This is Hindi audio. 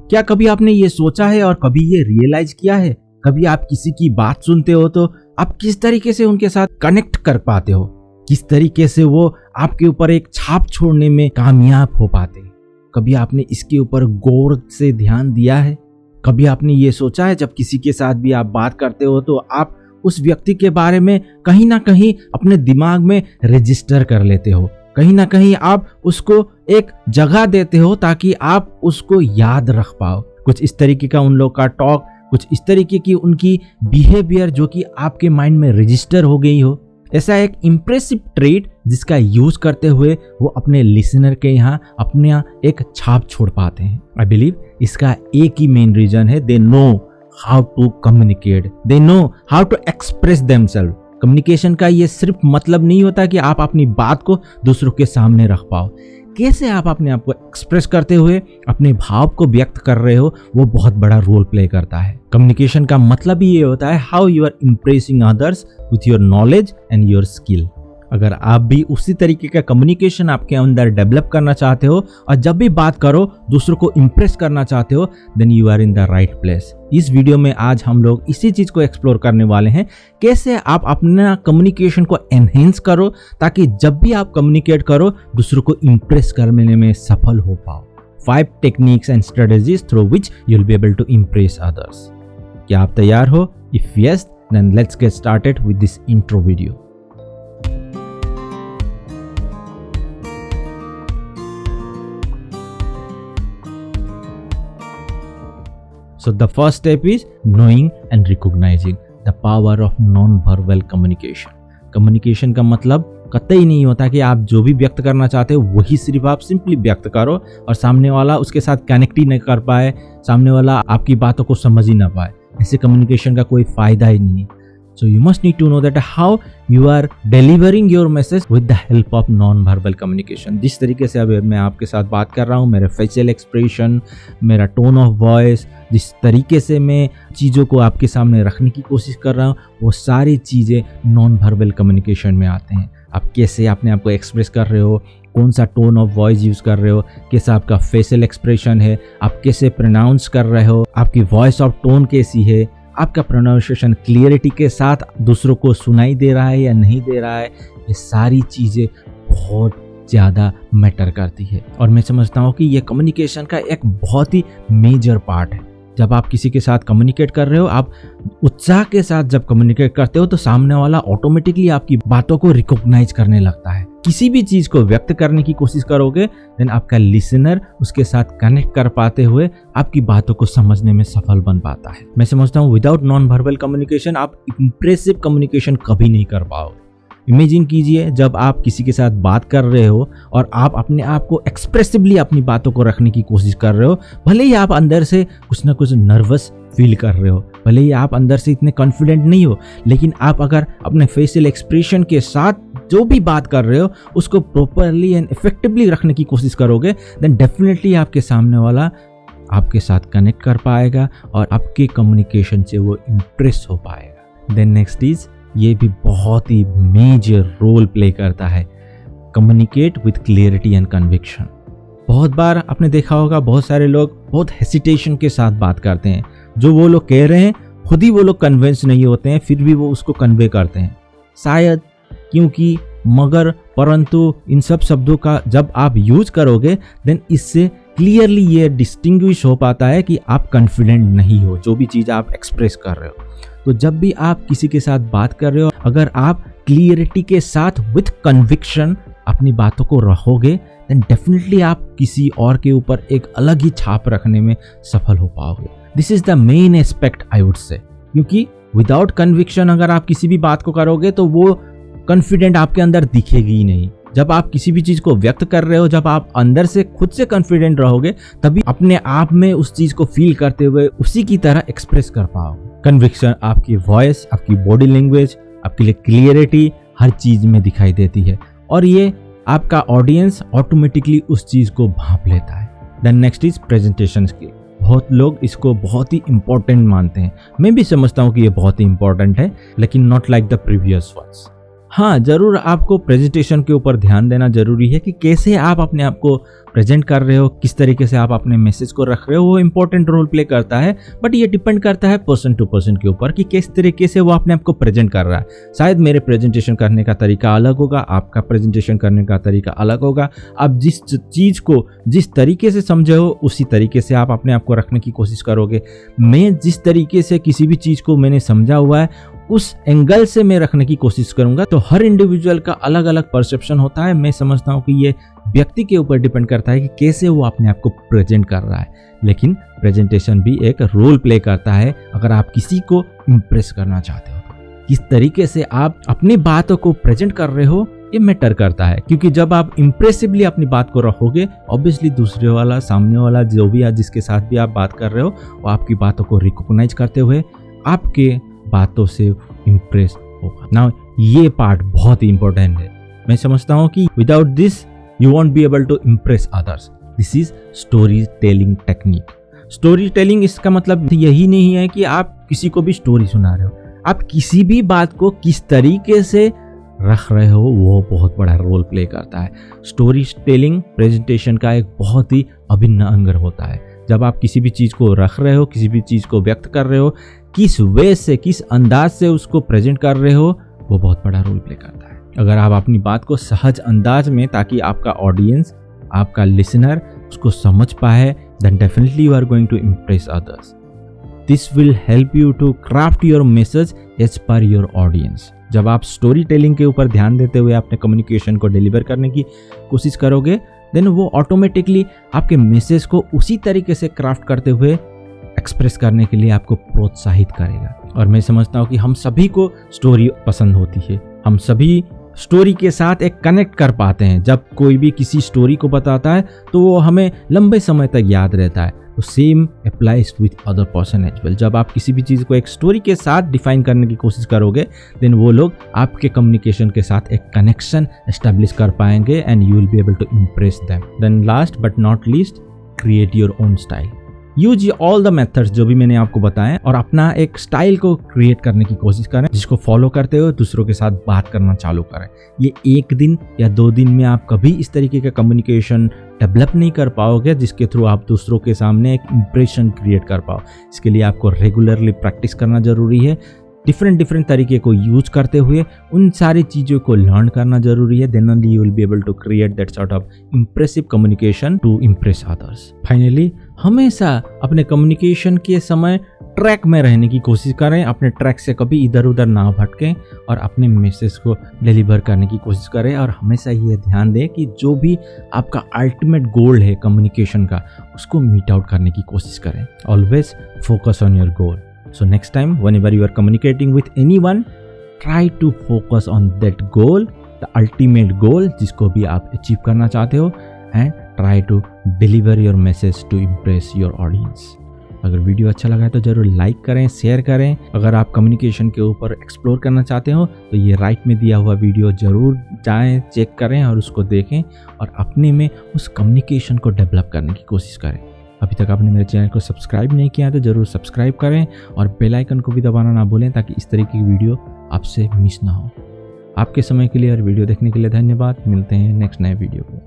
क्या कभी आपने ये सोचा है और कभी ये रियलाइज किया है, कभी आप किसी की बात सुनते हो तो आप किस तरीके से उनके साथ कनेक्ट कर पाते हो, किस तरीके से वो आपके ऊपर एक छाप छोड़ने में कामयाब हो पाते हैं। कभी आपने इसके ऊपर गौर से ध्यान दिया है? कभी आपने ये सोचा है जब किसी के साथ भी आप बात करते हो तो आप उस व्यक्ति के बारे में कहीं ना कहीं अपने दिमाग में रजिस्टर कर लेते हो, कहीं ना कहीं आप उसको एक जगह देते हो ताकि आप उसको याद रख पाओ। कुछ इस तरीके का उन लोग का टॉक, कुछ इस तरीके की उनकी बिहेवियर जो कि आपके माइंड में रजिस्टर हो गई हो। ऐसा एक इम्प्रेसिव ट्रेट जिसका यूज करते हुए वो अपने लिसनर के यहाँ अपना एक छाप छोड़ पाते हैं। आई बिलीव इसका एक ही मेन रीजन है, they know how to communicate, they know how to express themselves. Communication का ये सिर्फ मतलब नहीं होता कि आप अपनी बात को दूसरों के सामने रख पाओ, कैसे आप अपने आप को एक्सप्रेस करते हुए अपने भाव को व्यक्त कर रहे हो, वो बहुत बड़ा रोल प्ले करता है। कम्युनिकेशन का मतलब ही ये होता है how you are impressing others with your knowledge and your skill. अगर आप भी उसी तरीके का कम्युनिकेशन आपके अंदर डेवलप करना चाहते हो और जब भी बात करो दूसरों को इम्प्रेस करना चाहते हो, then you are in the right place. इस वीडियो में आज हम लोग इसी चीज को एक्सप्लोर करने वाले हैं, कैसे आप अपना कम्युनिकेशन को एनहेंस करो ताकि जब भी आप कम्युनिकेट करो दूसरों को इम्प्रेस करने में सफल हो पाओ। 5 techniques and strategies through which you will be able to impress others. क्या आप तैयार हो? If yes, then let's get started with this intro video. So the first step is knowing and recognizing the power of non-verbal communication. Communication का मतलब कतई नहीं होता कि आप जो भी व्यक्त करना चाहते हो वही सिर्फ आप सिंपली व्यक्त करो और सामने वाला उसके साथ कनेक्ट ही नहीं कर पाए, सामने वाला आपकी बातों को समझ ही ना पाए। ऐसे कम्युनिकेशन का कोई फायदा ही नहीं। So you must need to know that how you are delivering your message with the help of non-verbal communication. जिस तरीके से अभी मैं आपके साथ बात कर रहा हूँ, मेरे फेशियल एक्सप्रेशन, मेरा टोन ऑफ वॉइस, जिस तरीके से मैं चीज़ों को आपके सामने रखने की कोशिश कर रहा हूँ, वो सारी चीज़ें नॉन-वर्बल कम्युनिकेशन में आते हैं। आप कैसे अपने आप को एक्सप्रेस कर रहे हो, कौन सा टोन ऑफ वॉइस यूज़ कर रहे हो, कैसा आपका फेशियल एक्सप्रेशन है, आप कैसे प्रोनाउंस कर रहे हो, आपकी वॉइस ऑफ टोन कैसी है, आपका प्रोनाउंसिएशन क्लियरिटी के साथ दूसरों को सुनाई दे रहा है या नहीं दे रहा है, ये सारी चीज़ें बहुत ज़्यादा मैटर करती है। और मैं समझता हूँ कि ये कम्युनिकेशन का एक बहुत ही मेजर पार्ट है। जब आप किसी के साथ कम्युनिकेट कर रहे हो, आप उत्साह के साथ जब कम्युनिकेट करते हो तो सामने वाला ऑटोमेटिकली आपकी बातों को रिकॉग्नाइज करने लगता है। किसी भी चीज़ को व्यक्त करने की कोशिश करोगे, देन आपका लिसनर उसके साथ कनेक्ट कर पाते हुए आपकी बातों को समझने में सफल बन पाता है। मैं समझता हूँ विदाउट नॉन वर्बल कम्युनिकेशन आप इम्प्रेसिव कम्युनिकेशन कभी नहीं कर पाओगे। इमेजिन कीजिए जब आप किसी के साथ बात कर रहे हो और आप अपने आप को एक्सप्रेसिवली अपनी बातों को रखने की कोशिश कर रहे हो, भले ही आप अंदर से कुछ ना कुछ नर्वस फील कर रहे हो, भले ही आप अंदर से इतने कॉन्फिडेंट नहीं हो, लेकिन आप अगर अपने फेशियल एक्सप्रेशन के साथ जो भी बात कर रहे हो उसको प्रॉपरली एंड इफेक्टिवली रखने की कोशिश करोगे, देन डेफिनेटली आपके सामने वाला आपके साथ कनेक्ट कर पाएगा और आपके कम्युनिकेशन से वो इम्प्रेस हो पाएगा। देन नेक्स्ट इज, ये भी बहुत ही मेजर रोल प्ले करता है, communicate with clarity and conviction. बहुत बार आपने देखा होगा बहुत सारे लोग बहुत हेसिटेशन के साथ बात करते हैं, जो वो लोग कह रहे हैं खुद ही वो लोग कन्विंस नहीं होते हैं, फिर भी वो उसको कन्वे करते हैं। शायद क्योंकि, मगर, परंतु इन सब शब्दों का जब आप यूज करोगे देन इससे क्लियरली ये डिस्टिंग्विश हो पाता है कि आप कॉन्फिडेंट नहीं हो जो भी चीज़ आप एक्सप्रेस कर रहे हो। तो जब भी आप किसी के साथ बात कर रहे हो, अगर आप क्लियरिटी के साथ विथ कन्विक्शन अपनी बातों को रखोगे, देन डेफिनेटली आप किसी और के ऊपर एक अलग ही छाप रखने में सफल हो पाओगे। This is the main aspect I would say, क्योंकि विदाउट कन्विक्शन अगर आप किसी भी बात को करोगे तो वो कॉन्फिडेंट आपके अंदर दिखेगी ही नहीं। जब आप किसी भी चीज़ को व्यक्त कर रहे हो, जब आप अंदर से खुद से कॉन्फिडेंट रहोगे, तभी अपने आप में उस चीज़ को फील करते हुए उसी की तरह एक्सप्रेस कर पाओगे। कन्विक्शन आपकी वॉइस, आपकी बॉडी लैंग्वेज, आपके लिए क्लियरिटी हर चीज़ में दिखाई देती है और ये आपका ऑडियंस ऑटोमेटिकली उस चीज़ को भांप लेता है। Then next is presentation skill. बहुत लोग इसको बहुत ही इंपॉर्टेंट मानते हैं, मैं भी समझता हूँ कि ये बहुत ही इंपॉर्टेंट है, लेकिन not like the previous ones. हाँ, ज़रूर आपको प्रेजेंटेशन के ऊपर ध्यान देना ज़रूरी है कि कैसे आप अपने आप को प्रेजेंट कर रहे हो, किस तरीके से आप अपने मैसेज को रख रहे हो, वो इंपॉर्टेंट रोल प्ले करता है। बट ये डिपेंड करता है पर्सन टू पर्सन के ऊपर कि किस तरीके से वो अपने आप को प्रेजेंट कर रहा है। शायद मेरे प्रेजेंटेशन करने का तरीका अलग होगा, आपका प्रेजेंटेशन करने का तरीका अलग होगा। आप जिस चीज़ को जिस तरीके से समझे हो उसी तरीके से आप अपने आप को रखने की कोशिश करोगे। मैं जिस तरीके से किसी भी चीज़ को मैंने समझा हुआ है उस एंगल से मैं रखने की कोशिश करूंगा। तो हर इंडिविजुअल का अलग अलग परसेप्शन होता है। मैं समझता हूँ कि ये व्यक्ति के ऊपर डिपेंड करता है कि कैसे वो अपने आप को प्रेजेंट कर रहा है। लेकिन प्रेजेंटेशन भी एक रोल प्ले करता है अगर आप किसी को इम्प्रेस करना चाहते हो। किस तरीके से आप अपनी बातों को प्रेजेंट कर रहे हो ये मैटर करता है, क्योंकि जब आप इम्प्रेसिवली अपनी बात को रखोगे ऑब्वियसली दूसरे वाला, सामने वाला, जो भी जिसके साथ भी आप बात कर रहे हो वो आपकी बातों को रिकॉग्नाइज करते हुए आपके बातों से इम्प्रेस होगा। नाउ ये पार्ट बहुत ही इंपॉर्टेंट है। मैं समझता हूँ कि without this you won't be able to impress others. This is story telling technique. Story telling इसका मतलब यही नहीं है कि आप किसी को भी स्टोरी सुना रहे हो, आप किसी भी बात को किस तरीके से रख रहे हो वो बहुत बड़ा रोल प्ले करता है। स्टोरी टेलिंग प्रेजेंटेशन का एक बहुत ही अभिन्न अंग होता है। जब आप किसी भी चीज़ को रख रहे हो, किसी भी चीज़ को व्यक्त कर रहे हो, किस वे से, किस अंदाज से उसको प्रेजेंट कर रहे हो वो बहुत बड़ा रोल प्ले करता है। अगर आप अपनी बात को सहज अंदाज में, ताकि आपका ऑडियंस, आपका लिसनर उसको समझ पाए, then definitely you are going to impress others. This will help you to craft your message as per your audience. जब आप स्टोरी टेलिंग के ऊपर ध्यान देते हुए अपने कम्युनिकेशन को डिलीवर करने की कोशिश करोगे, देन वो ऑटोमेटिकली आपके मैसेज को उसी तरीके से क्राफ्ट करते हुए एक्सप्रेस करने के लिए आपको प्रोत्साहित करेगा। और मैं समझता हूँ कि हम सभी को स्टोरी पसंद होती है, हम सभी स्टोरी के साथ एक कनेक्ट कर पाते हैं। जब कोई भी किसी स्टोरी को बताता है तो वो हमें लंबे समय तक याद रहता है। तो same applies with other person as well. जब आप किसी भी चीज़ को एक स्टोरी के साथ डिफाइन करने की कोशिश करोगे, देन वो लोग आपके कम्युनिकेशन के साथ एक कनेक्शन एस्टेब्लिश कर पाएंगे and you will be able to impress them. Then last but not least, create your own style. Use all the methods जो भी मैंने आपको बताएं और अपना एक स्टाइल को क्रिएट करने की कोशिश करें, जिसको फॉलो करते हुए दूसरों के साथ बात करना चालू करें। ये एक दिन या 2 दिन में आप कभी इस तरीके का कम्युनिकेशन डेवलप नहीं कर पाओगे जिसके थ्रू आप दूसरों के सामने एक इम्प्रेशन क्रिएट कर पाओ। इसके लिए आपको रेगुलरली प्रैक्टिस करना जरूरी है। डिफरेंट तरीके को यूज करते हुए उन सारी चीज़ों को लर्न करना जरूरी है। Then only you will be able to create that sort of impressive communication to impress others. Finally, हमेशा अपने कम्युनिकेशन के समय ट्रैक में रहने की कोशिश करें। अपने ट्रैक से कभी इधर उधर ना भटकें और अपने मैसेज को डिलीवर करने की कोशिश करें। और हमेशा ये ध्यान दें कि जो भी आपका अल्टीमेट गोल है कम्युनिकेशन का, उसको मीट आउट करने की कोशिश करें। Always focus on your goal. So next time, whenever you are communicating with anyone, try to focus on that goal, the ultimate goal जिसको भी आप achieve करना चाहते हो, and try to deliver your message to impress your audience. अगर वीडियो अच्छा लगा है तो जरूर लाइक करें, शेयर करें। अगर आप कम्युनिकेशन के ऊपर एक्सप्लोर करना चाहते हो तो ये राइट में दिया हुआ वीडियो जरूर जाएं, चेक करें और उसको देखें और अपने में उस कम्युनिकेशन को डेवलप करने की कोशिश करें। अभी तक आपने मेरे चैनल को सब्सक्राइब नहीं किया तो जरूर सब्सक्राइब करें और बेल आइकन को भी दबाना ना भूलें ताकि इस तरीके की वीडियो आपसे मिस ना हो। आपके समय के लिए और वीडियो देखने के लिए धन्यवाद। मिलते हैं नेक्स्ट नए वीडियो को।